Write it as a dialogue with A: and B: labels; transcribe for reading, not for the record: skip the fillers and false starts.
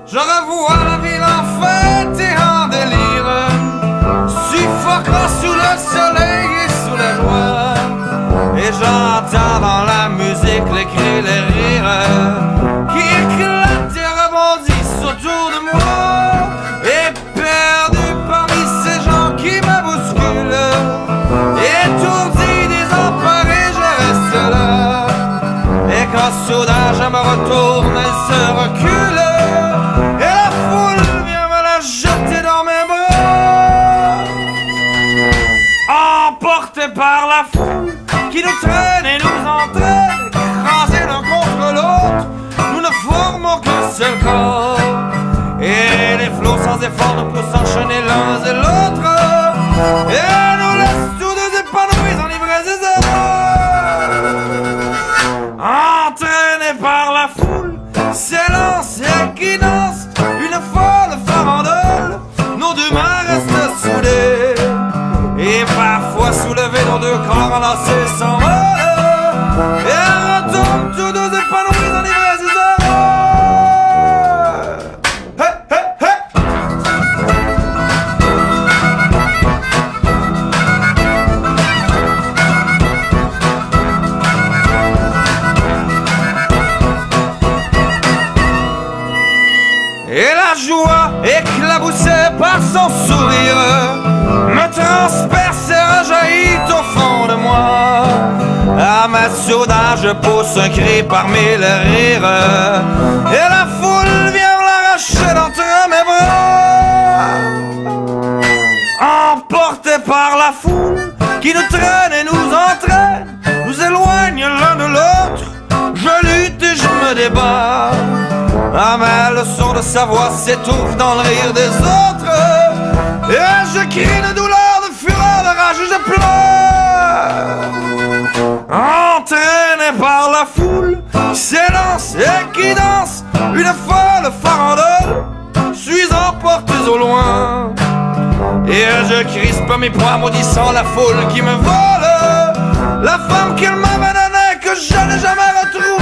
A: Je revois la ville en fête et en délire, suffoquant sous le soleil et sous la joie. Et j'entends dans la musique les cris, les rires qui éclatent et rebondissent autour de moi. Et perdu parmi ces gens qui me bousculent, étourdi, désemparé, je reste là. Et quand soudain je me retourne, elle se recule. Emportés par la foule qui nous traîne et nous entraîne, écrasés l'un contre l'autre, nous ne formons qu'un seul corps. Et les flots sans effort nous poussent enchaîner l'un et l'autre, et nous laissent tous deux épanouis, enivrés et heureux. Entraînés par la foule, s'élance et qui danse une folle farandole, nos deux mains restent soudées. Et parfois soulevés dans deux corps enlacés sans vol, et retombent tous deux épanouis, enivrés et heureux. Hey, hey, hey. Et la joie éclaboussée par son sourire me transperce et rejaillit au fond de moi. À ma soudain je pousse un cri parmi les rires, et la foule vient l'arracher d'entre mes bras. Emportés par la foule qui nous traîne et nous entraîne, nous éloigne l'un de l'autre, je lutte et je me débat. Ah mais le son de sa voix s'étouffe dans le rire des autres, et je crie de douleur, de fureur, de rage, je pleure. Entraîné par la foule qui s'élance et qui danse une folle farandole, suis emporté au loin, et je crispe mes poings maudissant la foule qui me vole la femme qu'elle m'avait donnée, que je n'ai jamais retrouvée.